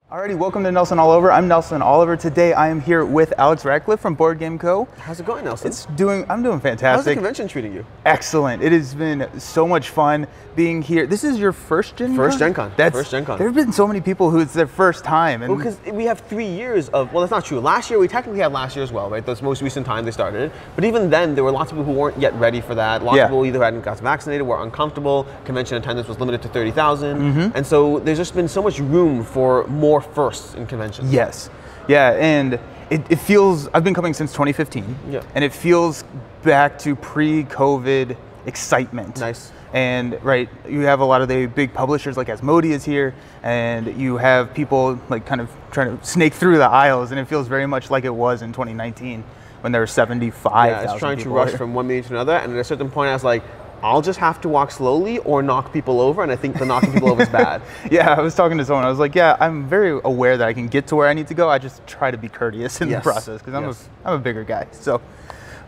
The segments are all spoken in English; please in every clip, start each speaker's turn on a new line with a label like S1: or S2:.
S1: Alrighty, welcome to Nelson All Over. I'm Nelson Oliver. Today I am here with Alex Radcliffe from BoardGameCo.
S2: How's it going, Nelson?
S1: I'm doing fantastic.
S2: How's the convention treating you?
S1: Excellent. It has been so much fun being here. This is your first Gen Con?
S2: First Gen Con. First Gen Con.
S1: There have been so many people who it's their first time.
S2: Well, because we have 3 years of, well, that's not true. Last year, we technically had last year as well, right? That's the most recent time they started. But even then, there were lots of people who weren't yet ready for that. Lots of people either hadn't got vaccinated, were uncomfortable, convention attendance was limited to 30,000. And so there's just been so much room for more firsts in conventions.
S1: Yes. Yeah, and it feels, I've been coming since 2015, and it feels back to pre-COVID excitement.
S2: Nice.
S1: And right, you have a lot of the big publishers like Asmodee's here, and you have people like kind of trying to snake through the aisles, and it feels very much like it was in 2019 when there were 75,000
S2: Yeah, it's trying to
S1: people
S2: rush
S1: here.
S2: from one meeting to another, and at a certain point I was like, I'll just have to walk slowly or knock people over, and I think the knocking people over is bad.
S1: Yeah, I was talking to someone, I was like, yeah, I'm very aware that I can get to where I need to go, I just try to be courteous in the process, because I'm a bigger guy, so.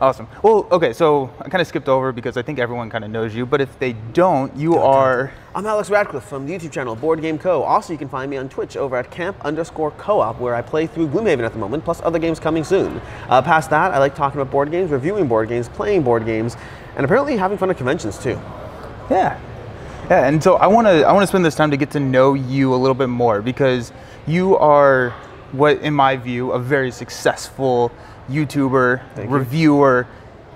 S1: Awesome. Well, okay, so I kind of skipped over because I think everyone kind of knows you, but if they don't, you are...
S2: I'm Alex Radcliffe from the YouTube channel BoardGameCo. Also, you can find me on Twitch over at camp_co-op, where I play through Gloomhaven at the moment, plus other games coming soon. Past that, I like talking about board games, reviewing board games, playing board games, and apparently having fun at conventions too.
S1: Yeah. Yeah, and so I want to spend this time to get to know you a little bit more, because you are, what in my view, a very successful YouTuber, reviewer,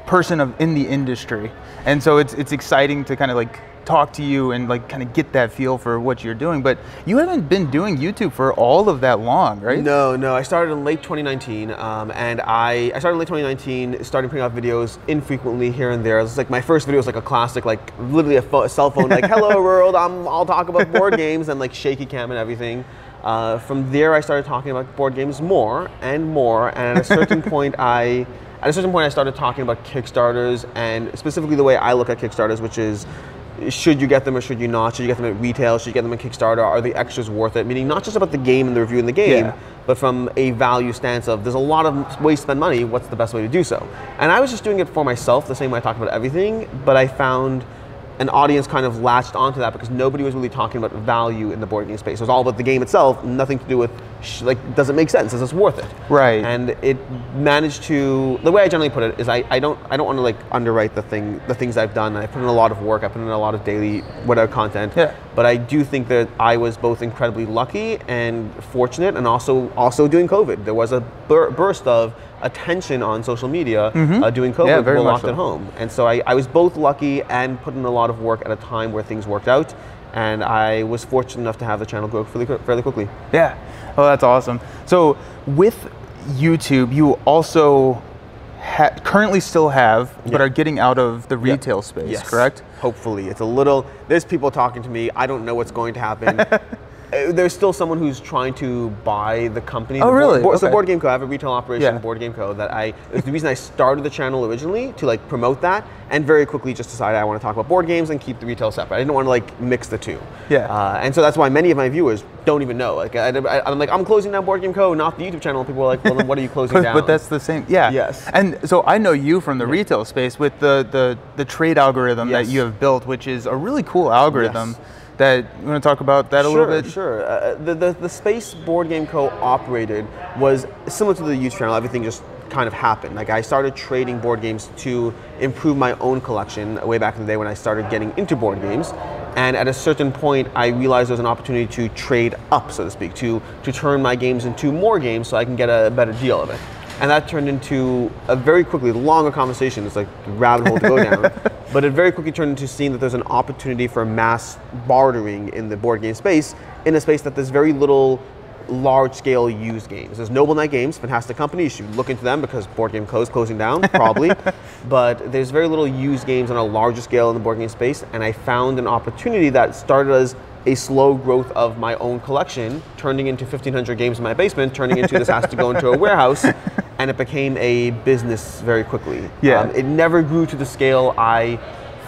S1: person in the industry. And so it's exciting to kind of like talk to you and like kind of get that feel for what you're doing. But you haven't been doing YouTube for all of that long, right?
S2: No, I started in late 2019, and I started in late 2019, started putting out videos infrequently here and there. It was like my first video was like a classic, like literally a cell phone, like hello world, I'll talk about board games, and like shaky cam and everything. From there, I started talking about board games more and more, and at a certain point, I started talking about Kickstarters, and specifically the way I look at Kickstarters, which is, should you get them or should you not? Should you get them at retail? Should you get them at Kickstarter? Are the extras worth it? Meaning not just about the game and the review in the game, but from a value stance of there's a lot of ways to spend money, what's the best way to do so? And I was just doing it for myself, the same way I talk about everything, but I found an audience kind of latched onto that because nobody was really talking about value in the board game space. It was all about the game itself, nothing to do with, like, does it make sense? Is this worth it? Right. And it managed to, the way I generally put it is I don't want to like underwrite the things I've done. I put in a lot of work, I put in a lot of daily whatever content. Yeah. But I do think that I was both incredibly lucky and fortunate, and also doing COVID. There was a burst of attention on social media doing COVID, people locked at home. And so I was both lucky and put in a lot of work at a time where things worked out, and I was fortunate enough to have the channel grow fairly quickly. Yeah, well, that's awesome. So with YouTube, you also currently still have, but are getting out of the retail space, correct? Hopefully. It's a little, there's people talking to me, I don't know what's going to happen. There's still someone who's trying to buy the company. Oh, really? So BoardGameCo, I have a retail operation, BoardGameCo, that the reason I started the channel originally to like promote that, and very quickly just decided I want to talk about board games and keep the retail separate. I didn't want to like mix the two. Yeah. And so that's why many of my viewers don't even know. Like I'm like, I'm closing down BoardGameCo, not the YouTube channel. And people are like, well, then what are you closing down? But that's the same. Yeah. Yes. And so I know you from the retail space with the trade algorithm that you have built, which is a really cool algorithm. That you want to talk about that a little bit? Sure. The space BoardGameCo operated was similar to the YouTube channel. Everything just kind of happened. Like I started trading board games to improve my own collection way back in the day when I started getting into board games. And at a certain point, I realized there was an opportunity to trade up, so to speak, to turn my games into more games so I can get a better deal of it. And that turned into a very quickly longer conversation. It's like a rabbit hole to go down. But it very quickly turned into seeing that there's an opportunity for mass bartering in the board game space, in a space that there's very little large-scale used games. There's Noble Knight Games, fantastic company. You should look into them because BoardGameCo is closing down, probably. But there's very little used games on a larger scale in the board game space, and I found an opportunity that started as a slow growth of my own collection, turning into 1,500 games in my basement, turning into this has to go into a warehouse, and it became a business very quickly. Yeah. It never grew to the scale I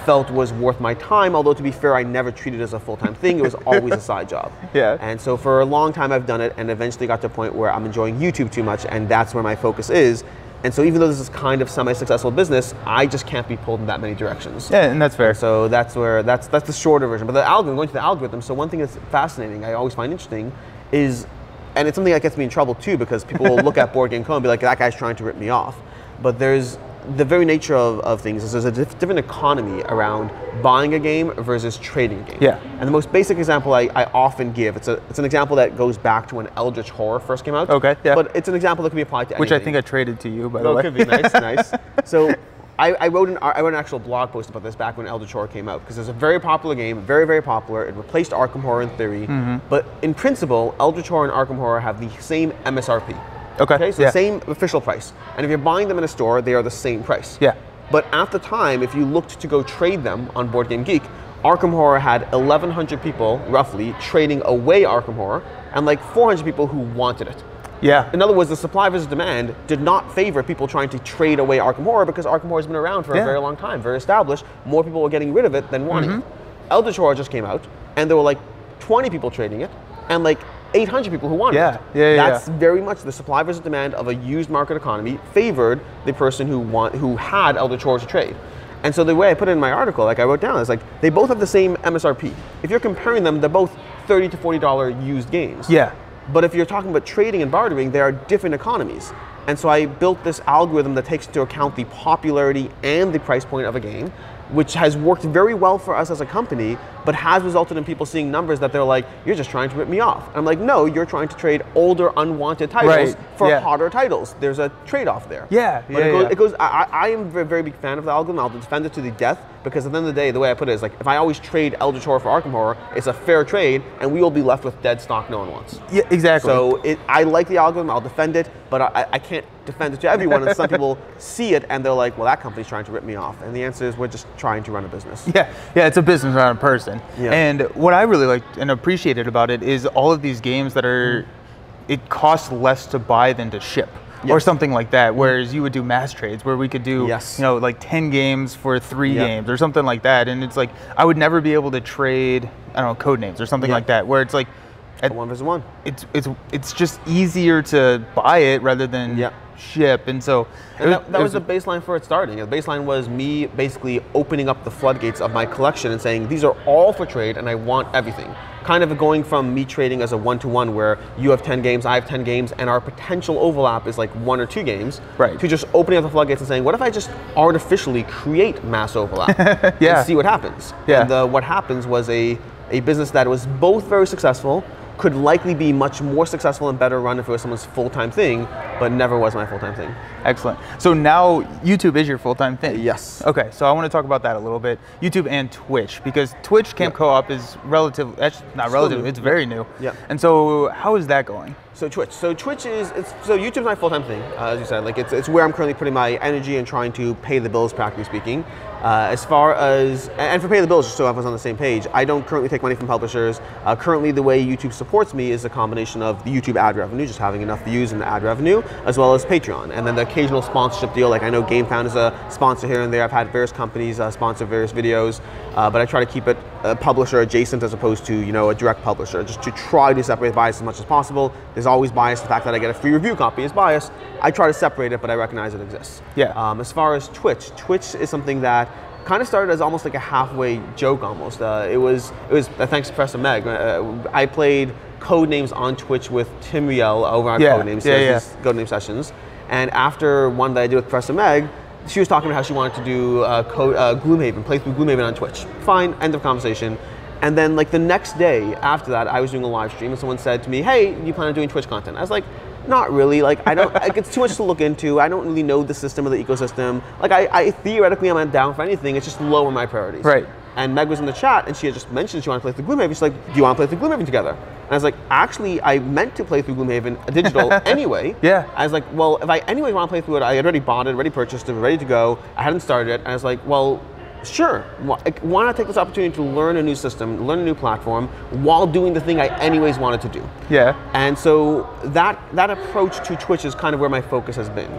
S2: felt was worth my time, although to be fair, I never treated it as a full-time thing. It was always a side job. Yeah. And so for a long time I've done it, and eventually got to a point where I'm enjoying YouTube too much, and that's where my focus is. And so even though this is kind of semi-successful business, I just can't be pulled in that many directions. Yeah, and that's fair. And so that's the shorter version. But the algorithm, going to the algorithm, so one thing that's fascinating, I always find interesting, is and it's something that gets me in trouble too, because people will look at BoardGameCo and be like, that guy's trying to rip me off. But there's the very nature of things is there's a different economy around buying a game versus trading a game.
S1: Yeah.
S2: And the most basic example I often give, it's an example that goes back to when Eldritch Horror first came out.
S1: Okay, yeah.
S2: But it's an example that can be applied to anything.
S1: Which I think I traded to you, by the way.
S2: Could be nice, nice. So I wrote an actual blog post about this back when Eldritch Horror came out, because it's a very popular game, very, very popular. It replaced Arkham Horror in theory, but in principle, Eldritch Horror and Arkham Horror have the same MSRP. Okay, so same official price. And if you're buying them in a store, they are the same price.
S1: Yeah.
S2: But at the time, if you looked to go trade them on BoardGameGeek, Arkham Horror had 1,100 people, roughly, trading away Arkham Horror, and like 400 people who wanted it.
S1: Yeah.
S2: In other words, the supply versus demand did not favor people trying to trade away Arkham Horror, because Arkham Horror has been around for a very long time, very established. More people were getting rid of it than wanting it. Eldritch Horror just came out, and there were like 20 people trading it, and like 800 people who wanted it. That's very much the supply versus demand of a used market economy favored the person who had Eldritch Horror to trade. And so the way I put it in my article, like I wrote down, is like they both have the same MSRP. If you're comparing them, they're both $30 to $40 used games.
S1: Yeah.
S2: But if you're talking about trading and bartering, there are different economies. And so I built this algorithm that takes into account the popularity and the price point of a game, which has worked very well for us as a company, but has resulted in people seeing numbers that they're like, you're just trying to rip me off. And I'm like, no, you're trying to trade older, unwanted titles for hotter titles. There's a trade-off there. I am a very, very big fan of the algorithm. I'll defend it to the death, because at the end of the day, the way I put it is like, if I always trade Eldritch Horror for Arkham Horror, it's a fair trade, and we will be left with dead stock no one wants.
S1: Yeah, exactly.
S2: So I like the algorithm, I'll defend it, but I can't defend it to everyone, and some people see it and they're like, well, that company's trying to rip me off. And the answer is, we're just trying to run a business.
S1: Yeah, it's a business, not a person. Yeah. And what I really liked and appreciated about it is all of these games that are, it costs less to buy than to ship. Or something like that, whereas you would do mass trades where we could do, you know, like 10 games for 3 games or something like that. And it's like, I would never be able to trade, I don't know, code names or something like that, where it's like,
S2: at 1 versus 1.
S1: It's just easier to buy it rather than ship, and so
S2: that was the baseline for it starting. The baseline was me basically opening up the floodgates of my collection and saying, these are all for trade and I want everything. Kind of going from me trading as a one-to-one where you have 10 games, I have 10 games, and our potential overlap is like 1 or 2 games, to just opening up the floodgates and saying, what if I just artificially create mass overlap and see what happens? And what happens was a business that was both very successful, could likely be much more successful and better run if it was someone's full-time thing, but never was my full-time thing.
S1: Excellent. So now YouTube is your full-time thing?
S2: Yes.
S1: Okay, so I want to talk about that a little bit. YouTube and Twitch, because Twitch Camp Co-op is relative, not relative, it's very new. And so how is that going?
S2: So Twitch. So YouTube's my full-time thing, as you said. Like it's where I'm currently putting my energy and trying to pay the bills, practically speaking. As far as, and for pay the bills, just so everyone's on the same page, I don't currently take money from publishers. Currently, the way YouTube supports me is a combination of the YouTube ad revenue, just having enough views in the ad revenue, as well as Patreon. And then the occasional sponsorship deal, like I know GameFound is a sponsor here and there. I've had various companies sponsor various videos, but I try to keep it publisher adjacent as opposed to, you know, a direct publisher, just to try to separate bias as much as possible. There's always bias. The fact that I get a free review copy is bias. I try to separate it, but I recognize it exists. As far as Twitch is something that kind of started as almost like a halfway joke almost. It was thanks to Professor Meg. I played Codenames on Twitch with Tim Riel over on Codenames, Codename sessions. And after one that I did with Professor Meg, she was talking about how she wanted to do Gloomhaven, play through Gloomhaven on Twitch. Fine, end of conversation. And then like the next day after that, I was doing a live stream and someone said to me, hey, you plan on doing Twitch content? I was like, not really. Like I don't. Like, it's too much to look into. I don't really know the system or the ecosystem. Like I theoretically am down for anything. It's just low on my priorities. And Meg was in the chat and she had just mentioned she wanted to play through Gloomhaven. She's like, do you want to play through Gloomhaven together? And I was like, actually, I meant to play through Gloomhaven digital anyway. I was like, well, if I anyway want to play through it, I had already bought it, already purchased it, ready to go. I hadn't started it. And I was like, well, sure. Why not take this opportunity to learn a new system, learn a new platform, while doing the thing I anyways wanted to do? And so that approach to Twitch is kind of where my focus has been.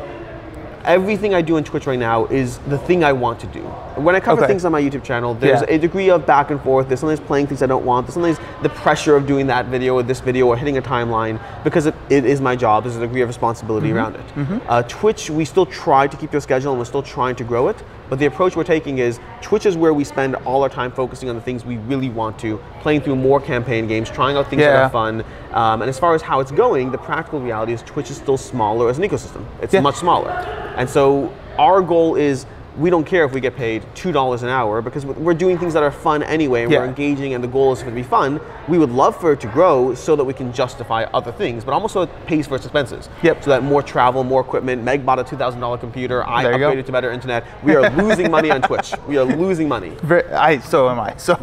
S2: Everything I do on Twitch right now is the thing I want to do. When I cover things on my YouTube channel, there's a degree of back and forth. There's sometimes playing things I don't want. There's sometimes the pressure of doing that video or this video or hitting a timeline because it is my job. There's a degree of responsibility around it. Twitch, we still try to keep their schedule and we're still trying to grow it. But the approach we're taking is Twitch is where we spend all our time focusing on the things we really want to, playing through more campaign games, trying out things that are fun. And as far as how it's going, the practical reality is Twitch is still smaller as an ecosystem. It's much smaller. And so our goal is, we don't care if we get paid $2 an hour because we're doing things that are fun anyway, and we're engaging, and the goal is for it to be fun. We would love for it to grow so that we can justify other things, but also it pays for its expenses. So that more travel, more equipment. Meg bought a $2,000 computer. I upgraded to better internet. We are losing money on Twitch. We are losing money.
S1: So am I. So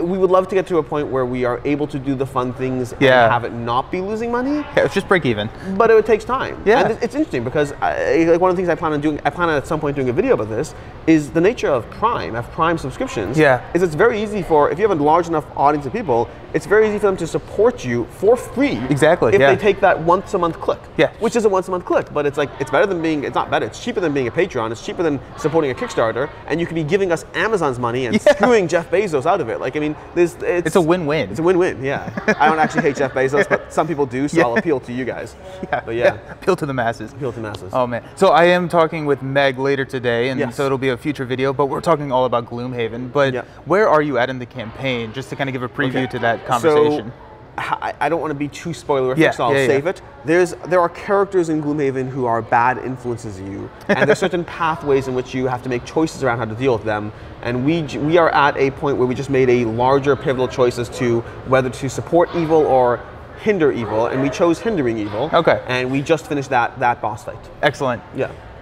S2: we would love to get to a point where we are able to do the fun things and have it not be losing money.
S1: Yeah, it's just break even.
S2: But it takes time. And it's interesting because like one of the things I plan on doing, I plan on at some point doing a video about this, is the nature of Prime subscriptions. Is it's very easy for, if you have a large enough audience of people, it's very easy for them to support you for free.
S1: Exactly.
S2: If they take that once a month click.
S1: Yeah.
S2: Which is a once a month click, but it's like, it's better than being, it's not better, it's cheaper than being a Patreon, it's cheaper than supporting a Kickstarter, and you could be giving us Amazon's money and screwing Jeff Bezos out of it. Like, I mean, it's
S1: a win-win.
S2: It's a win-win, I don't actually hate Jeff Bezos, but some people do, so I'll appeal to you guys. But
S1: appeal to the masses.
S2: Appeal to the masses.
S1: Oh man. So I am talking with Meg later today, and so it'll be a future video, but we're talking all about Gloomhaven. But where are you at in the campaign, just to kind of give a preview to that conversation?
S2: So, I don't want to be too spoilerific, so I'll save it. There are characters in Gloomhaven who are bad influences of you, and there's certain pathways in which you have to make choices around how to deal with them. And we are at a point where we just made a larger pivotal choice as to whether to support evil or hinder evil, and we chose hindering evil. And we just finished that boss fight.
S1: Excellent.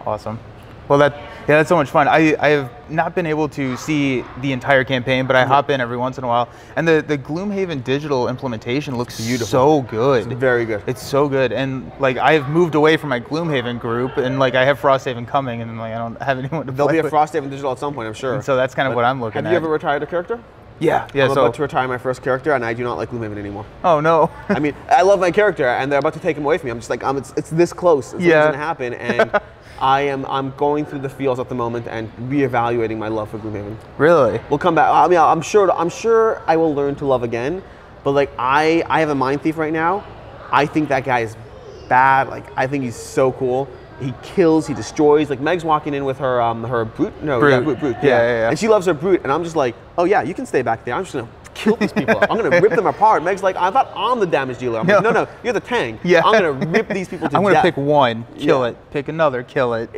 S1: Awesome. Well, that's so much fun. I have not been able to see the entire campaign, but I hop in every once in a while. And the Gloomhaven digital implementation looks so good.
S2: It's very good.
S1: It's so good. And like, I've moved away from my Gloomhaven group, and like, I have Frosthaven coming, and like, I don't have anyone to play with.
S2: There'll be a Frosthaven digital at some point, I'm sure.
S1: And so that's kind of what I'm looking at.
S2: Have you ever retired a character?
S1: I'm
S2: about to retire my first character, and I do not like Gloomhaven anymore.
S1: Oh no!
S2: I mean, I love my character, and they're about to take him away from me. I'm just like, it's this close. It's gonna happen, and I'm going through the fields at the moment and reevaluating my love for Gloomhaven.
S1: Really?
S2: We'll come back. I mean, I'm sure I will learn to love again, but like I have a Mind Thief right now. I think that guy is bad. Like, I think he's so cool. He kills, he destroys. Like, Meg's walking in with her her brute. No, brute. Yeah. And she loves her brute, and I'm just like, oh yeah, you can stay back there. I'm just gonna kill these people. I'm gonna rip them apart. Meg's like, I thought I'm the damage dealer. I'm like, no, you're the tank. I'm gonna rip these people to death.
S1: I'm gonna pick one, kill it. Pick another, kill it.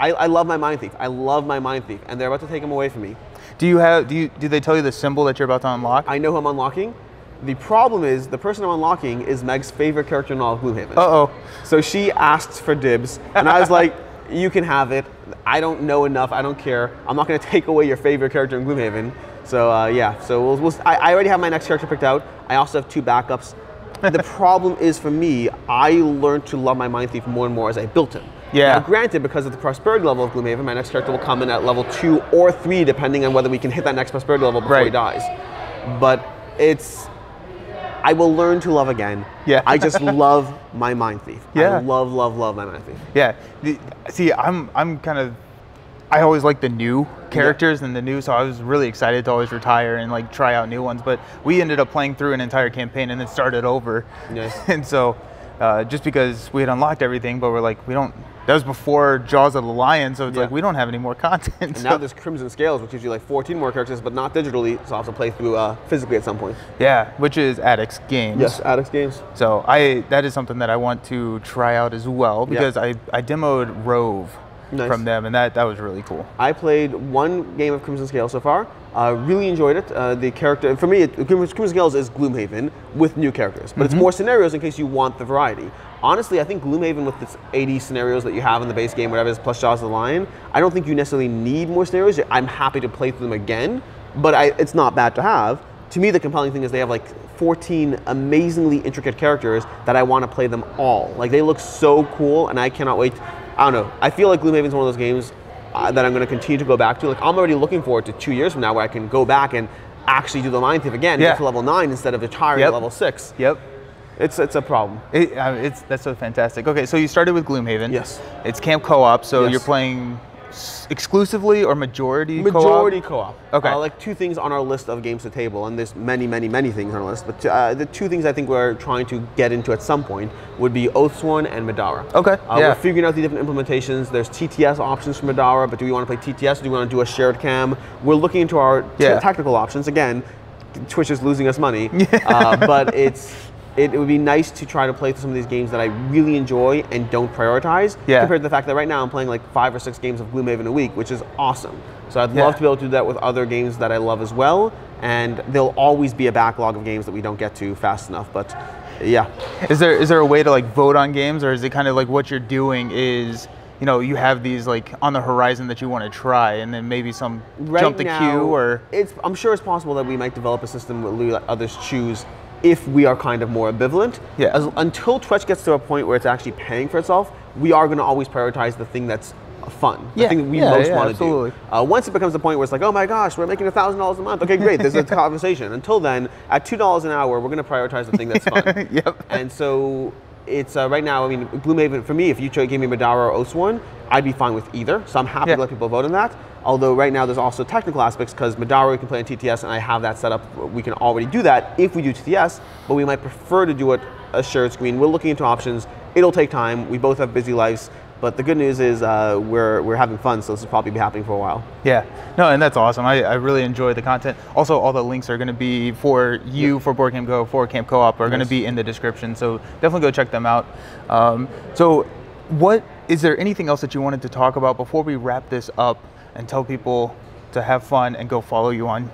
S2: I love my Mind Thief. I love my Mind Thief, and they're about to take him away from me.
S1: Do they tell you the symbol that you're about to unlock?
S2: I know who I'm unlocking. The problem is, the person I'm unlocking is Meg's favorite character in all of Gloomhaven. So she asks for dibs, and I was like, you can have it. I don't know enough, I don't care. I'm not gonna take away your favorite character in Gloomhaven. So I already have my next character picked out. I also have 2 backups. The problem is, for me, I learned to love my Mind Thief more and more as I built him. Now, granted, because of the prosperity level of Gloomhaven, my next character will come in at level 2 or 3, depending on whether we can hit that next prosperity level before he dies. But I will learn to love again. I just love my Mind Thief. I love my Mind Thief.
S1: See, I'm kind of, I always like the new characters and the new, so I was really excited to always retire and like try out new ones. But we ended up playing through an entire campaign and then started over. And so just because we had unlocked everything, but we're like, that was before Jaws of the Lion, so it's like, we don't have any more content.
S2: And now there's Crimson Scales, which gives you like 14 more characters, but not digitally, so I'll have to play through physically at some point.
S1: Which is Addicts Games.
S2: Yes, Addicts Games.
S1: So that is something that I want to try out as well, because I demoed Rove from them, and that was really cool.
S2: I played 1 game of Crimson Scales so far. Really enjoyed it. The character, for me, Crimson Scales is Gloomhaven with new characters, but it's more scenarios in case you want the variety. Honestly, I think Gloomhaven, with its 80 scenarios that you have in the base game, whatever it is, plus Jaws of the Lion, I don't think you necessarily need more scenarios. I'm happy to play through them again, but it's not bad to have. To me, the compelling thing is they have like 14 amazingly intricate characters that I want to play them all. Like, they look so cool, and I cannot wait. I don't know. I feel like Gloomhaven is one of those games that I'm going to continue to go back to. Like, I'm already looking forward to 2 years from now where I can go back and actually do the Mind Thief again, get to level 9 instead of retiring at level 6. It's a problem.
S1: That's so fantastic. Okay, so you started with Gloomhaven.
S2: Yes.
S1: It's camp co-op, so you're playing exclusively or majority co-op?
S2: Majority co-op.
S1: Okay.
S2: Like 2 things on our list of games to table, and there's many, many, many things on our list, but the 2 things I think we're trying to get into at some point would be Oathsworn and Madara.
S1: Okay,
S2: We're figuring out the different implementations. There's TTS options for Madara, but do we want to play TTS or do we want to do a shared cam? We're looking into our technical options. Again, Twitch is losing us money, but it would be nice to try to play through some of these games that I really enjoy and don't prioritize, compared to the fact that right now I'm playing like 5 or 6 games of Gloomhaven a week, which is awesome. So I'd love to be able to do that with other games that I love as well, and there'll always be a backlog of games that we don't get to fast enough, but yeah.
S1: Is there a way to like vote on games, or is it kind of like what you're doing is, you know, you have these like on the horizon that you want to try, and then maybe some jump the queue, or?
S2: I'm sure it's possible that we might develop a system where we let others choose if we are kind of more ambivalent. Until Twitch gets to a point where it's actually paying for itself, we are going to always prioritize the thing that's fun, the thing that we most want to do. Once it becomes the point where it's like, oh my gosh, we're making $1,000 a month. Okay, great, there's a conversation. Until then, at $2 an hour, we're going to prioritize the thing that's fun. And so it's right now, I mean, Gloomhaven, for me, if you gave me Madara or Oathsworn, I'd be fine with either. So I'm happy to let people vote on that. Although right now there's also technical aspects, because Madara we can play on TTS, and I have that set up. We can already do that if we do TTS, but we might prefer to do it a shared screen. We're looking into options. It'll take time. We both have busy lives, but the good news is we're having fun, so this will probably be happening for a while. Yeah,
S1: no, and that's awesome. I really enjoy the content. Also, all the links are going to be for you, for BoardGameCo, for Camp Co-op, are going to be in the description, so definitely go check them out. So is there anything else that you wanted to talk about before we wrap this up and tell people to have fun and go follow you on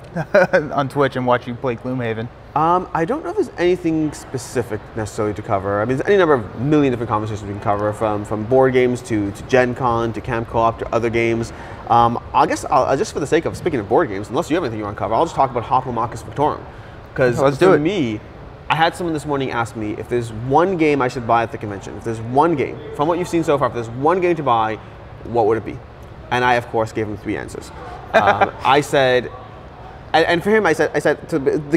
S1: on Twitch and watch you play Gloomhaven?
S2: I don't know if there's anything specific necessarily to cover. I mean, there's any number of million different conversations we can cover, from board games to Gen Con to Camp Co-op to other games. I guess just for the sake of speaking of board games, unless you have anything you want to cover, I'll just talk about Hoplomachus Victorum. Because for me, I had someone this morning ask me if there's one game I should buy at the convention. If there's one game, from what you've seen so far, if there's one game to buy, what would it be? And I, of course, gave him 3 answers. I said, and for him, I said,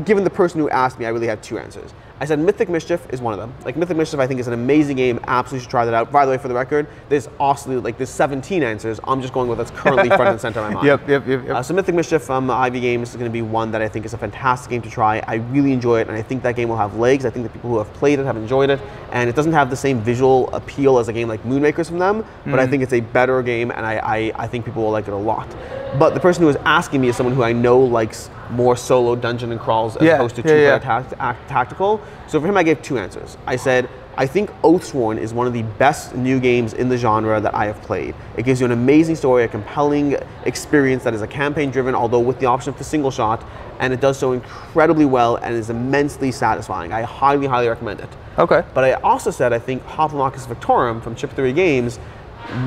S2: given the person who asked me, I really had 2 answers. I said Mythic Mischief is one of them. Like, Mythic Mischief, I think, is an amazing game. Absolutely should try that out. By the way, for the record, there's 17 answers. I'm just going with what's currently front and center in my mind. Yep. So Mythic Mischief from Ivy Games is going to be one that I think is a fantastic game to try. I really enjoy it, and I think that game will have legs. I think the people who have played it have enjoyed it, and it doesn't have the same visual appeal as a game like Moonrakers from them, but I think it's a better game, and I think people will like it a lot. But the person who was asking me is someone who I know likes more solo dungeon and crawls as opposed to two-player tactical. So for him, I gave 2 answers. I said, I think Oathsworn is one of the best new games in the genre that I have played. It gives you an amazing story, a compelling experience that is a campaign-driven, although with the option for single shot, and it does so incredibly well and is immensely satisfying. I highly, highly recommend it.
S1: Okay.
S2: But I also said I think Hoplomachus Victorum from Chip Theory Games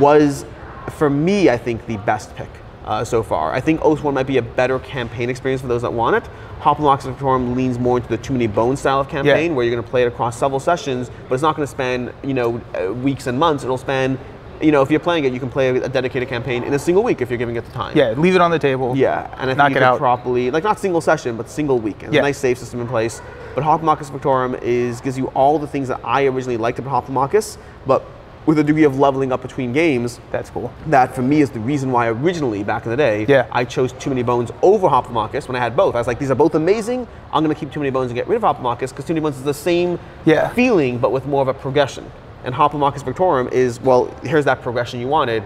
S2: was, for me, I think the best pick. So far. I think Oathsworn might be a better campaign experience for those that want it. Hoplomachus Victorum leans more into the Too Many Bones style of campaign, where you're going to play it across several sessions, but it's not going to span, weeks and months. It'll span, if you're playing it, you can play a dedicated campaign in a single week if you're giving it the time.
S1: Yeah, leave it on the table.
S2: Yeah, and I think you can properly, like, not single session, but single week. And a nice save system in place. But Hoplomachus Victorum gives you all the things that I originally liked about Hoplomachus, but with a degree of leveling up between games.
S1: That's cool.
S2: That, for me, is the reason why originally, back in the day, I chose Too Many Bones over Hoplomachus when I had both. I was like, these are both amazing. I'm going to keep Too Many Bones and get rid of Hoplomachus, because Too Many Bones is the same feeling, but with more of a progression. And Hoplomachus Victorum is, well, here's that progression you wanted,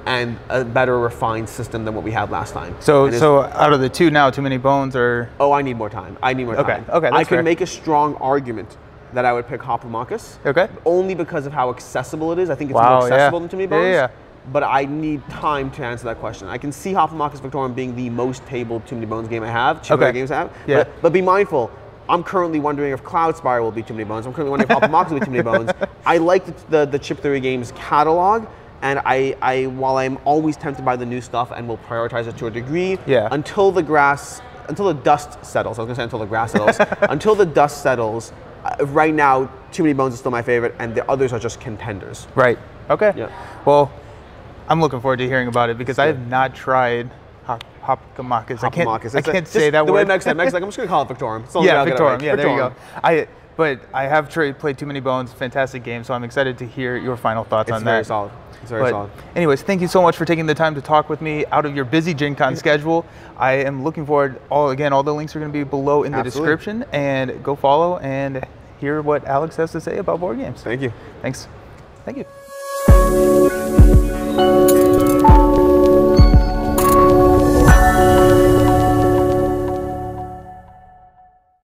S2: and a better refined system than what we had last time.
S1: So out of the 2 now, Too Many Bones or?
S2: Oh, I need more time. I need more time.
S1: Okay,
S2: I can make a strong argument that I would pick Hoplomachus.
S1: Okay.
S2: Only because of how accessible it is. I think it's more accessible than Too Many Bones. But I need time to answer that question. I can see Hoplomachus Victorum being the most tabled Too Many Bones game I have, games I have. But be mindful, I'm currently wondering if Cloud Spire will be Too Many Bones. I'm currently wondering if Hoplomachus will be Too Many Bones. I like the Chip Theory Games catalog, and while I'm always tempted by the new stuff and will prioritize it to a degree, until the dust settles, I was gonna say until the grass settles, until the dust settles, right now, Too Many Bones is still my favorite, and the others are just contenders.
S1: Right. Okay. Well, I'm looking forward to hearing about it, because I have not tried Hoplomachus.
S2: Hoplomachus.
S1: I can't say that
S2: the
S1: word.
S2: way Meg said, Meg's like, I'm just going to call it Victorum. So
S1: Yeah, Victorum. Yeah, there you
S2: Victorum.
S1: go. But I have played Too Many Bones. Fantastic game. So I'm excited to hear your final thoughts on that.
S2: It's very solid. It's very solid.
S1: Anyways, thank you so much for taking the time to talk with me out of your busy Gen Con schedule. I am looking forward. All the links are going to be below in the description, and go follow and hear what Alex has to say about board games.
S2: Thank you.
S1: Thanks. Thank you.